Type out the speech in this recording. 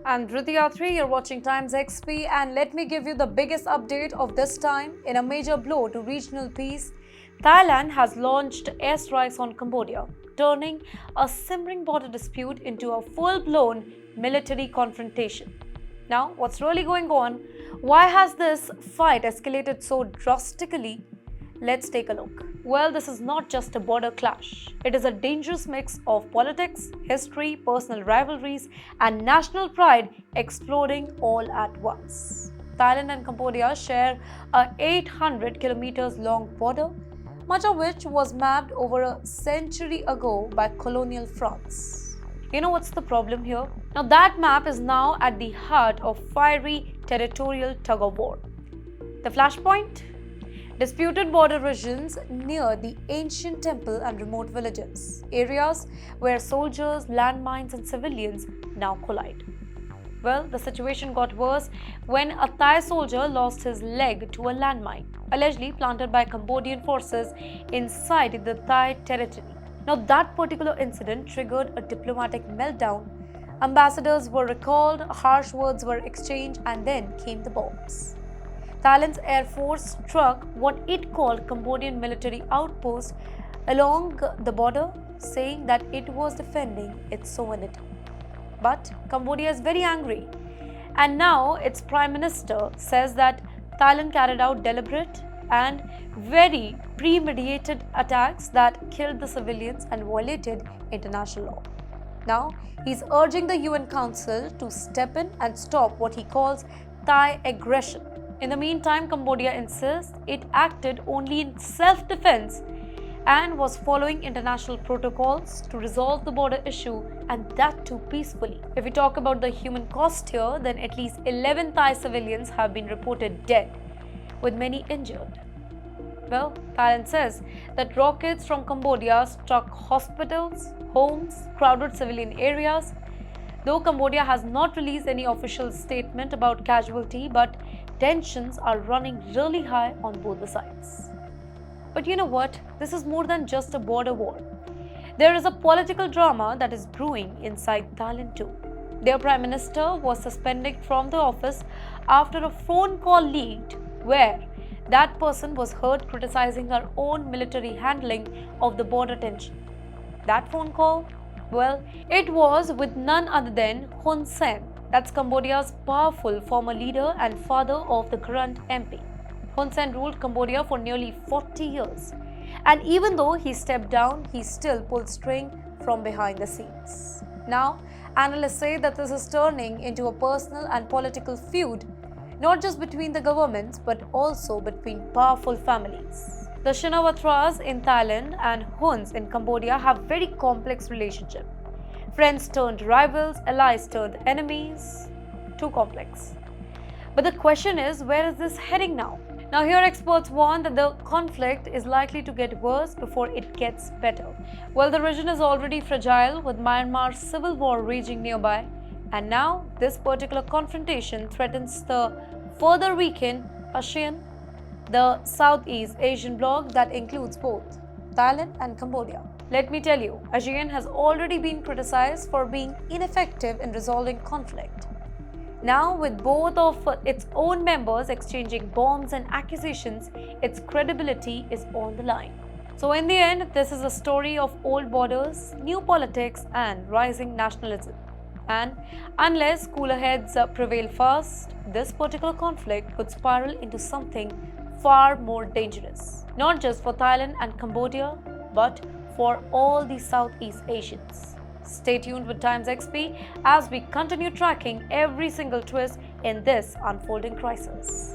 I'm Dhruti, you're watching TimesXP, and let me give you the biggest update of this time. In a major blow to regional peace, Thailand has launched airstrikes on Cambodia, turning a simmering border dispute into a full-blown military confrontation. Now, what's really going on? Why has this fight escalated so drastically? Let's take a look. Well, this is not just a border clash. It is a dangerous mix of politics, history, personal rivalries, and national pride exploding all at once. Thailand and Cambodia share a 800 kilometers long border, much of which was mapped over a century ago by colonial France. You know what's the problem here? Now that map is now at the heart of fiery territorial tug-of-war. The flashpoint? Disputed border regions near the ancient temple and remote villages, areas where soldiers, landmines, and civilians now collide. Well, the situation got worse when a Thai soldier lost his leg to a landmine, allegedly planted by Cambodian forces inside the Thai territory. Now, that particular incident triggered a diplomatic meltdown. Ambassadors were recalled, harsh words were exchanged, and then came the bombs. Thailand's Air Force struck what it called Cambodian military outpost along the border, saying that it was defending its sovereignty. But Cambodia is very angry, and now its Prime Minister says that Thailand carried out deliberate and very premeditated attacks that killed the civilians and violated international law. Now, he's urging the UN Council to step in and stop what he calls Thai aggression. In the meantime, Cambodia insists it acted only in self-defense and was following international protocols to resolve the border issue, and that too peacefully. If we talk about the human cost here, then at least 11 Thai civilians have been reported dead, with many injured. Well, Thailand says that rockets from Cambodia struck hospitals, homes, crowded civilian areas. Though Cambodia has not released any official statement about casualty, but tensions are running really high on both the sides. But you know what? This is more than just a border war. There is a political drama that is brewing inside Thailand too. Their Prime Minister was suspended from the office after a phone call leaked where that person was heard criticizing her own military handling of the border tension. That phone call? Well, it was with none other than Hun Sen. That's Cambodia's powerful former leader and father of the current MP. Hun Sen ruled Cambodia for nearly 40 years. And even though he stepped down, he still pulled string from behind the scenes. Now, analysts say that this is turning into a personal and political feud, not just between the governments, but also between powerful families. The Shinawatras in Thailand and Huns in Cambodia have very complex relationship. Friends turned rivals, allies turned enemies. Too complex. But the question is, where is this heading now? Now here experts warn that the conflict is likely to get worse before it gets better. Well, the region is already fragile with Myanmar's civil war raging nearby, and now this particular confrontation threatens to further weaken ASEAN, the Southeast Asian bloc that includes both Thailand and Cambodia. Let me tell you, ASEAN has already been criticized for being ineffective in resolving conflict. Now, with both of its own members exchanging bombs and accusations, its credibility is on the line. So in the end, this is a story of old borders, new politics, and rising nationalism. And unless cooler heads prevail fast, this particular conflict could spiral into something far more dangerous, not just for Thailand and Cambodia, but for all the Southeast Asians. Stay tuned with TimesXP as we continue tracking every single twist in this unfolding crisis.